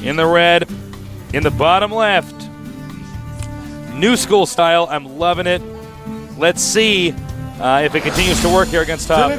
in the red, in the bottom left. New school style. I'm loving it. Let's see if it continues to work here against top.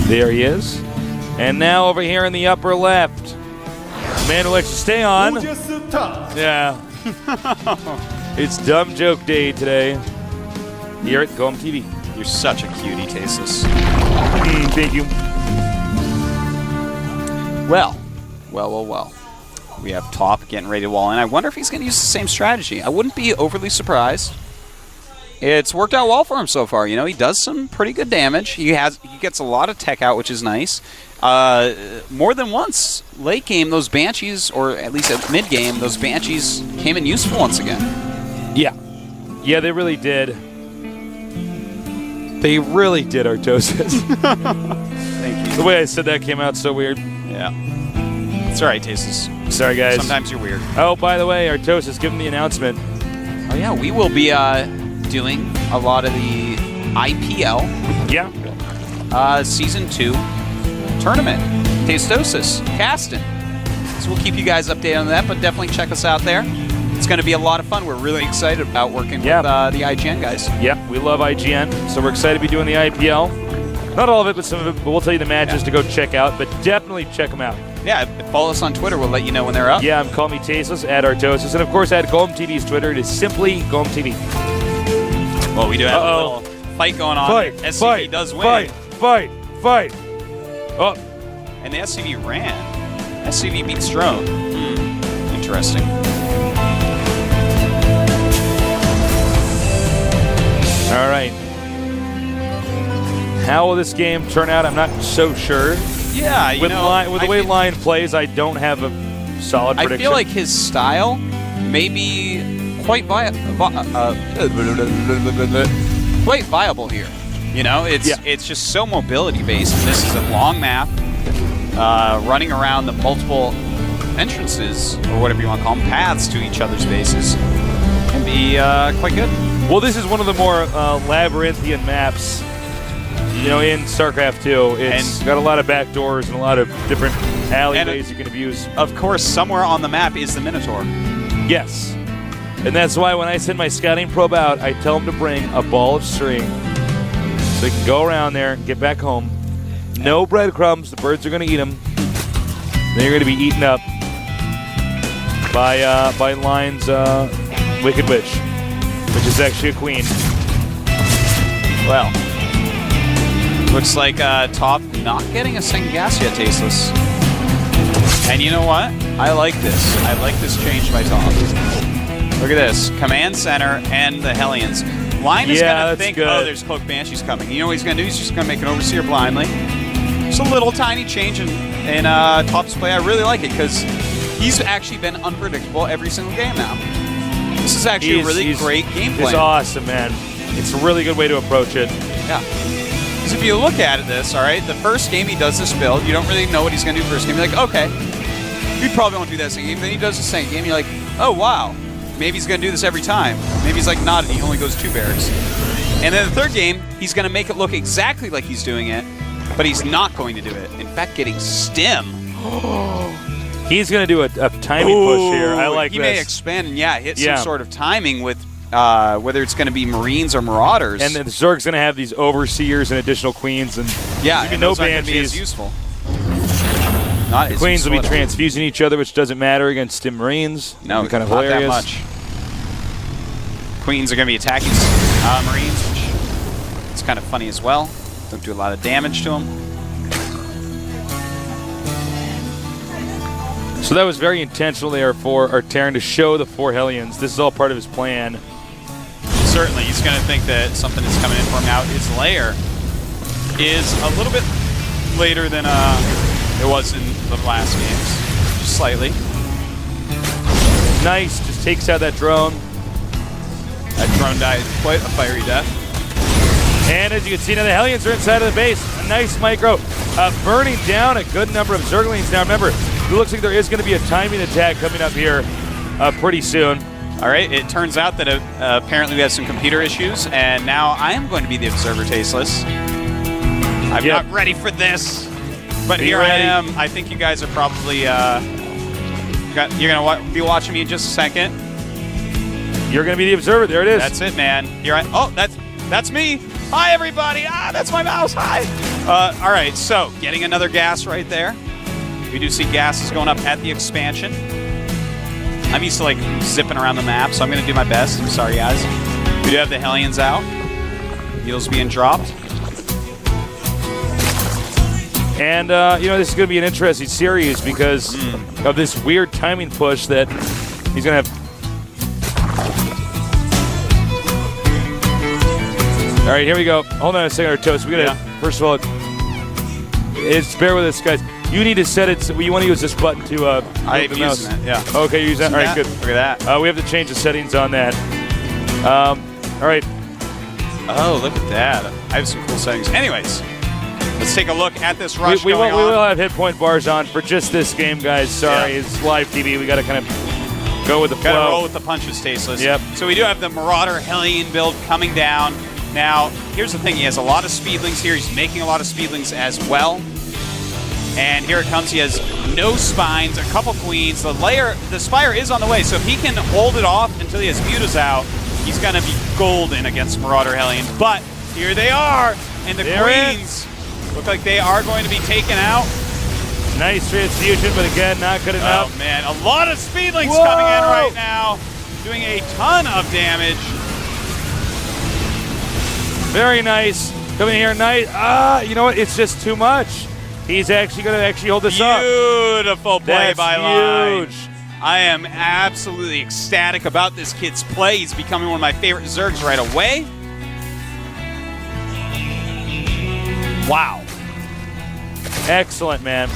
There he is. And now over here in the upper left, man who likes to stay on. Yeah. It's dumb joke day today here at GOMTV. You're such a cutie, Tasus. Thank you. Well. We have Top getting ready to wall in. I wonder if he's going to use the same strategy. I wouldn't be overly surprised. It's worked out well for him so far. You know, he does some pretty good damage. He gets a lot of tech out, which is nice. More than once, late game, those Banshees, or at least at mid game, those Banshees came in useful once again. Yeah, they really did. They really did, Artosis. Thank you. The way I said that came out so weird. Yeah. It's all right, Tasus. Sorry, guys. Sometimes you're weird. Oh, by the way, Artosis, give him the announcement. Oh, yeah, we will be doing a lot of the IPL. Yeah. Season 2 tournament. Tastosis, casting. So we'll keep you guys updated on that, but definitely check us out there. It's going to be a lot of fun. We're really excited about working with the IGN guys. Yeah, we love IGN, so we're excited to be doing the IPL. Not all of it, but some of it. But we'll tell you the matches to go check out, but definitely check them out. Yeah, follow us on Twitter. We'll let you know when they're up. Yeah, call me Tasus, at Artosis, and of course at GOMTV's Twitter. It is simply GOMTV. Well, we do have a little fight going on. SCV does win. Fight. Oh. And the SCV ran. SCV beats Drone. Interesting. All right. How will this game turn out? I'm not so sure. Yeah, with the way Lion plays, I don't have a solid prediction. I feel like his style may be quite viable here. You know, it's just so mobility based. And this is a long map, running around the multiple entrances or whatever you want to call them, paths to each other's bases, can be quite good. Well, this is one of the more labyrinthian maps. You know, in Starcraft 2, it's got a lot of back doors and a lot of different alleyways you can abuse. Of course, somewhere on the map is the Minotaur. Yes. And that's why when I send my scouting probe out, I tell them to bring a ball of string so they can go around there and get back home. No breadcrumbs. The birds are going to eat them. Then you're going to be eaten up by Lion's Wicked Witch, which is actually a queen. Well. Looks like Top not getting a second gas yet, Tasteless. And you know what? I like this. I like this change by Top. Look at this. Command Center and the Hellions. Lion is going to think, oh, there's Cloak Banshees coming. You know what he's going to do? He's just going to make an Overseer blindly. Just a little tiny change in Top's play. I really like it because he's actually been unpredictable every single game now. This is actually a really great gameplay. It's awesome, man. It's a really good way to approach it. Yeah. Because if you look at this, all right, the first game he does this build, you don't really know what he's going to do first game. You're like, okay, he probably won't do that second game. Then he does the second game. You're like, oh, wow, maybe he's going to do this every time. Maybe he's like, not, and he only goes 2 barracks. And then the third game, he's going to make it look exactly like he's doing it, but he's not going to do it. In fact, getting stim. He's going to do a timing push here. I like this. He may expand and, hit some sort of timing with whether it's going to be Marines or Marauders. And then Zerg's going to have these Overseers and additional Queens. And and those aren't going to be as useful. The Queens will be transfusing each other, which doesn't matter against Stim Marines. No, kind of not hilarious. that much. Queens are going to be attacking Marines, which is kind of funny as well. Don't do a lot of damage to them. So that was very intentional there for Artaren to show the 4 Hellions. This is all part of his plan. Certainly, he's going to think that something is coming in for him now. His lair is a little bit later than it was in the last games. Just slightly. Nice. Just takes out that drone. That drone died quite a fiery death. And as you can see now, the Hellions are inside of the base. A nice micro. Burning down a good number of Zerglings. Now remember, it looks like there is going to be a timing attack coming up here pretty soon. All right, it turns out that apparently we have some computer issues, and now I am going to be the observer, Tasteless. I'm not ready for this, but here I am. I think you guys are probably you're going to be watching me in just a second. You're going to be the observer. There it is. That's it, man. Oh, that's me. Hi, everybody. That's my mouse. Hi. All right, so getting another gas right there. We do see gases going up at the expansion. I'm used to like zipping around the map, so I'm going to do my best. I'm sorry, guys. We do have the Hellions out. Heals being dropped. And, this is going to be an interesting series because of this weird timing push that he's going to have. All right, here we go. Hold on a second, our toast. We got to, first of all, bear with us, guys. You need to set it. So you want to use this button to I'm using it, yeah. Okay, use that. All right, good. Look at that. We have to change the settings on that. All right. Oh, look at that. I have some cool settings. Anyways, let's take a look at this rush we going on. We will have hit point bars on for just this game, guys. Sorry, it's live TV. We got to kind of go with the flow. Got to roll with the punches, Tasteless. Yep. So we do have the Marauder Hellion build coming down. Now, here's the thing. He has a lot of speedlings here. He's making a lot of speedlings as well. And here it comes. He has no spines, a couple queens. The Spire is on the way, so if he can hold it off until he has Mutas out, he's going to be golden against Marauder Hellions. But here they are, and the queens look like they are going to be taken out. Nice transfusion, but again, not good enough. Oh, man. A lot of speedlings coming in right now, doing a ton of damage. Very nice. Coming here, nice. You know what? It's just too much. He's actually going to hold this up. Beautiful play by Line. Huge. I am absolutely ecstatic about this kid's play. He's becoming one of my favorite Zergs right away. Wow. Excellent, man.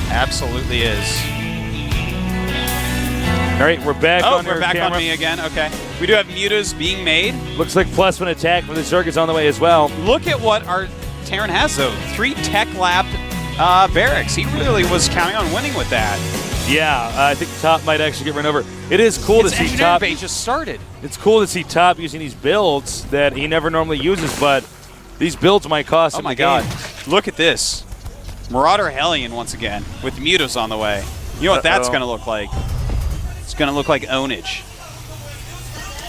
Absolutely is. All right, we're back on we're back camera. on me again. Okay. We do have Mutas being made. Looks like +1 attack for the Zerg is on the way as well. Look at what our Terran has, though. 3 tech-lapped barracks. He really was counting on winning with that. Yeah, I think Top might actually get run over. It is cool to see Top. Base just started. It's cool to see Top using these builds that he never normally uses, but these builds might cost him. Oh my God! Look at this, Marauder Hellion once again with Mutas on the way. You know what that's going to look like? It's going to look like ownage.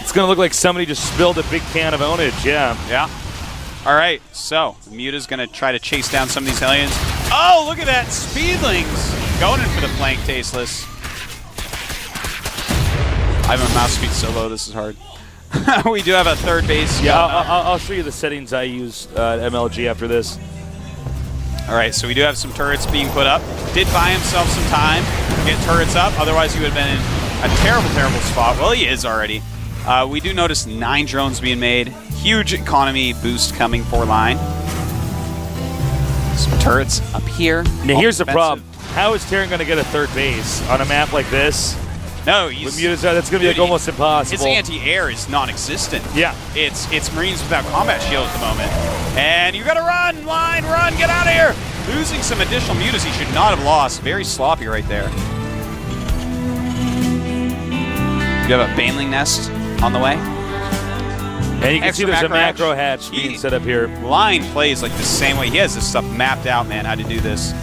It's going to look like somebody just spilled a big can of ownage. Yeah. Yeah. All right, so Muta's going to try to chase down some of these Hellions. Oh, look at that. Speedlings going in for the flank, Tasteless. I have a mouse speed so low, this is hard. We do have a third base. Yeah, I'll show you the settings I use at MLG after this. All right, so we do have some turrets being put up. Did buy himself some time to get turrets up. Otherwise, he would have been in a terrible, terrible spot. Well, he is already. We do notice 9 drones being made. Huge economy boost coming for Line. Some turrets up here. Now, here's the problem. How is Terran going to get a third base on a map like this? No, with Mutas, that's going to be like almost impossible. His anti-air is non-existent. Yeah. It's Marines without combat shield at the moment. And you got to run, Line, run, get out of here. Losing some additional Mutas he should not have lost. Very sloppy right there. You have a Baneling Nest on the way. And you can see there's a macro hatch being set up here. Line plays like the same way. He has this stuff mapped out, man, how to do this.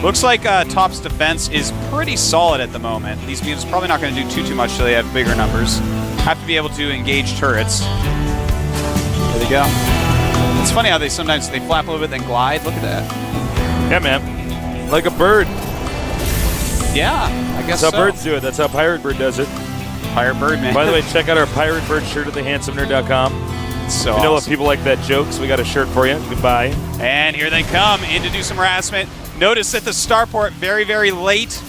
Looks like Top's defense is pretty solid at the moment. These Mutas probably not going to do too much till they have bigger numbers. Have to be able to engage turrets. There they go. It's funny how they sometimes flap a little bit then glide. Look at that. Yeah, man. Like a bird. Yeah, I guess that's how birds do it. That's how Pirate Bird does it. Pirate Bird, man. By the way, check out our Pirate Bird shirt at thehandsomenerd.com. So you know awesome. what people like that joke, so we got a shirt for you. You can buy. And here they come in to do some harassment. Notice at the starport very, very late.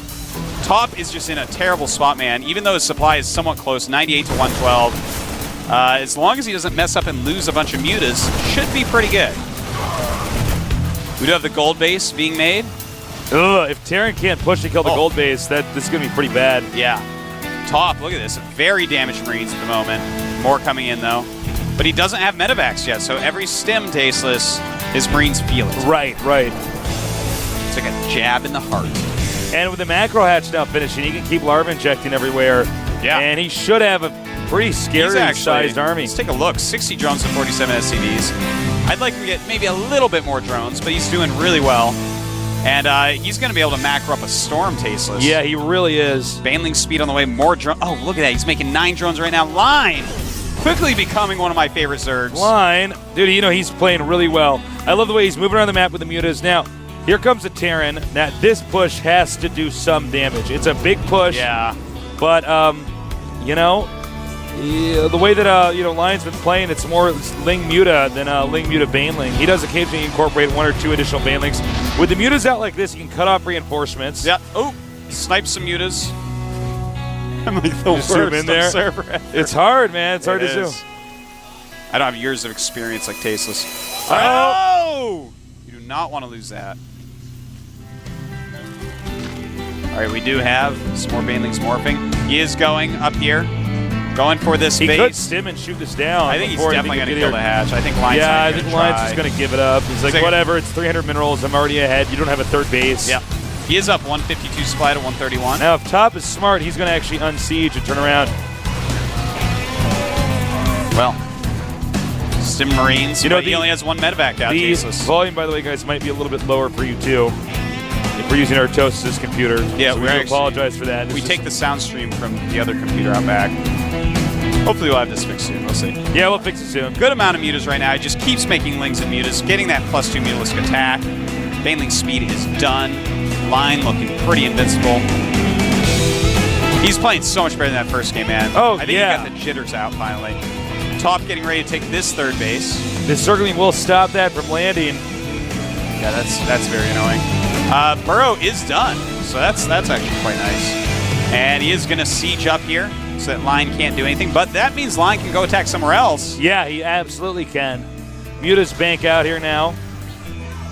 Top is just in a terrible spot, man. Even though his supply is somewhat close, 98 to 112. As long as he doesn't mess up and lose a bunch of Mutas, should be pretty good. We do have the gold base being made. Ugh, if Terran can't push to kill the gold base, this is going to be pretty bad. Yeah. Top, look at this. Very damaged Marines at the moment. More coming in, though. But he doesn't have medevacs yet, so every stim, Tasteless, his Marines feel it. Right, right. It's like a jab in the heart. And with the macro hatch now finishing, he can keep larva injecting everywhere. Yeah. And he should have a pretty scary-sized army. Let's take a look. 60 drones and 47 SCVs. I'd like to get maybe a little bit more drones, but he's doing really well. And he's going to be able to macro up a Storm, Tasteless. Yeah, he really is. Baneling speed on the way, more drones. Oh, look at that. He's making 9 drones right now. Line! Quickly becoming one of my favorite Zergs. Line. Dude, you know, he's playing really well. I love the way he's moving around the map with the mutas. Now, here comes the Terran. Now, this push has to do some damage. It's a big push. Yeah. But, you know, the way that, you know, Lion's been playing, it's more Ling Muta than Ling Muta Baneling. He does occasionally incorporate 1 or 2 additional Banelings. With the mutas out like this, you can cut off reinforcements. Yeah. Oh, snipe some mutas. I'm like the worst zoom in there. observer ever. It's hard, man. It's hard to zoom. I don't have years of experience like Tasteless. Oh! You do not want to lose that. All right, we do have some more Banelings morphing. He is going up here, going for this He base. could stim and shoot this down. I think he's before definitely going to anything kill the hatch. I think Lion's Yeah, I think Lion's just going to give it up. He's like, like- whatever, it's 300 minerals. I'm already ahead. You don't have a third base. Yeah. He is up 152 supply to 131. Now, if Top is smart, he's going to actually unsiege and turn around. Well, Stim Marines. You know, he only has 1 medevac out. The Jesus. volume, by the way, guys, might be a little bit lower for you, too. If we're using Artosis' computer. Yeah, so we're we actually- apologize for that. We take the sound stream from the other computer out back. Hopefully we'll have this fixed soon. We'll see. Yeah, we'll fix it soon. Good amount of mutas right now. He just keeps making Lings and mutas, getting that +2 mutalisk attack. Baneling speed is done. Line looking pretty invincible. He's playing so much better than that first game, man. Oh, I think yeah. he got the jitters out finally. Top getting ready to take this 3rd base. The Zergling will stop that from landing. Yeah, that's very annoying. Burrow is done, so that's actually quite nice. And he is going to siege up here, so that Line can't do anything. But that means Line can go attack somewhere else. Yeah, he absolutely can. Mutas bank out here now.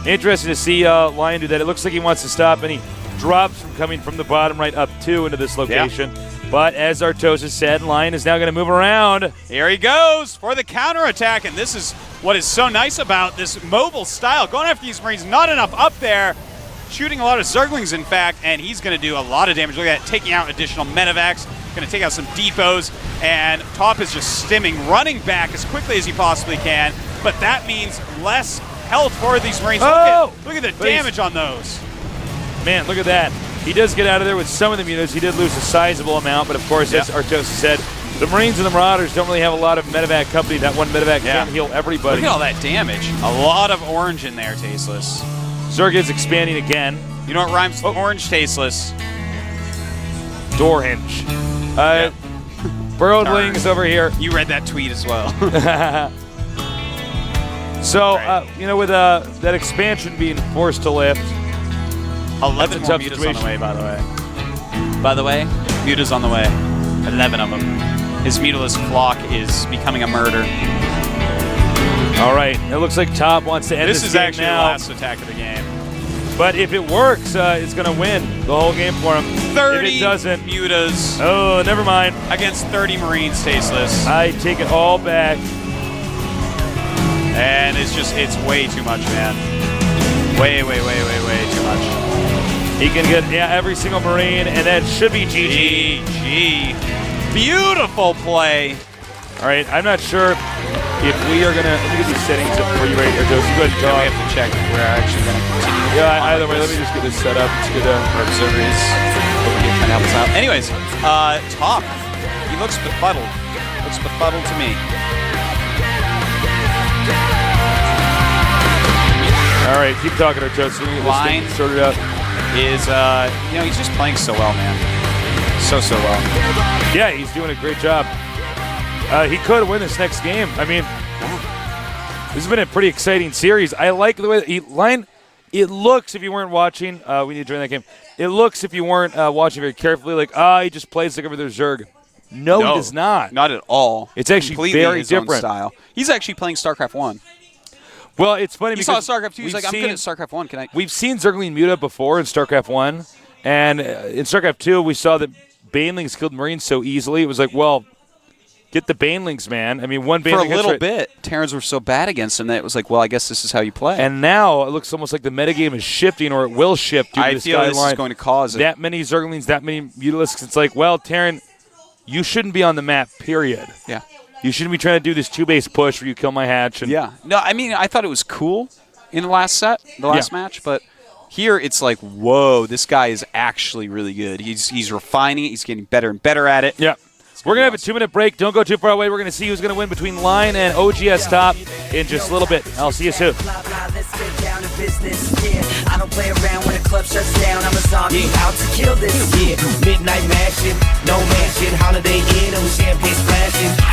Interesting to see Lion do that. It looks like he wants to stop, and he drops from coming from the bottom right up 2 into this location. Yeah. But as Artosis said, Lion is now going to move around. Here he goes for the counterattack, and this is what is so nice about this mobile style. Going after these Marines, not enough up there. Shooting a lot of Zerglings, in fact, and he's going to do a lot of damage. Look at that, taking out additional medevacs, going to take out some depots, and Top is just stimming, running back as quickly as he possibly can. But that means less health for these Marines. Oh! Look at the damage on those. Man, look at that. He does get out of there with some of the mutas. He did lose a sizable amount, but of course, as Artosis said, the Marines and the Marauders don't really have a lot of medevac company. That 1 medevac can't heal everybody. Look at all that damage. A lot of orange in there, Tasteless. Zerg is expanding again. You know what rhymes with orange, Tasteless? Door hinge. Burrowedlings over here. You read that tweet as well. So, you know, with that expansion being forced to lift, 11 more mutas on the way, by the way. By the way, mutas on the way. 11 of them. His mutalisk flock is becoming a murder. All right, it looks like Top wants to end this is game actually now. the last attack of the game. But if it works, it's going to win the whole game for him. 30 if it doesn't, mutas. Oh, never mind. Against 30 Marines, Tasteless. I take it all back. And it's way too much, man. Way too much. He can get every single Marine, and that should be GG. GG. Beautiful play. All right, I'm not sure if we are going to... Let me get these settings up for you right here, Joe. So go ahead and talk. We have to check if we're actually going to continue. Yeah, either way, let me just get this set up. It's good. Observers. Kind of help us out. Anyways, Top. He looks befuddled. Looks befuddled to me. All right, keep talking, Artosis. Line sorted out. Is you know, he's just playing so well, man. So well. Yeah, he's doing a great job. He could win this next game. I mean, this has been a pretty exciting series. I like the way that Line. It looks, if you weren't watching, we need to join that game. It looks, if you weren't watching very carefully, like he just plays like over there Zerg. No, he does not. Not at all. It's actually completely very his different own style. He's actually playing StarCraft 1. Well, it's funny He because saw StarCraft 2. He's like, I'm good at StarCraft 1. Can I? We've seen Zergling Muta before in StarCraft 1, and in StarCraft 2, we saw that Banelings killed Marines so easily. It was like, well, get the Banelings, man. I mean, one Baneling for a little bit, Terrans were so bad against him that it was like, well, I guess this is how you play. And now it looks almost like the metagame is shifting, or it will shift due to I this feel this line. is going to cause it. That many Zerglings, that many Mutalisks. It's like, well, Terran, you shouldn't be on the map, period. Yeah. You shouldn't be trying to do this 2-base push where you kill my hatch. And Yeah. No, I mean, I thought it was cool in the last match, but here it's like, whoa, this guy is actually really good. He's refining it. He's getting better and better at it. Yeah. We're going to have a 2-minute break. Don't go too far away. We're going to see who's going to win between Line and OGS Top in just a little bit. I'll see you soon. I don't play around when the club shuts down. I'm a zombie out to kill this. Midnight mashing, no mansion, Holiday Inn, and champagne splashing.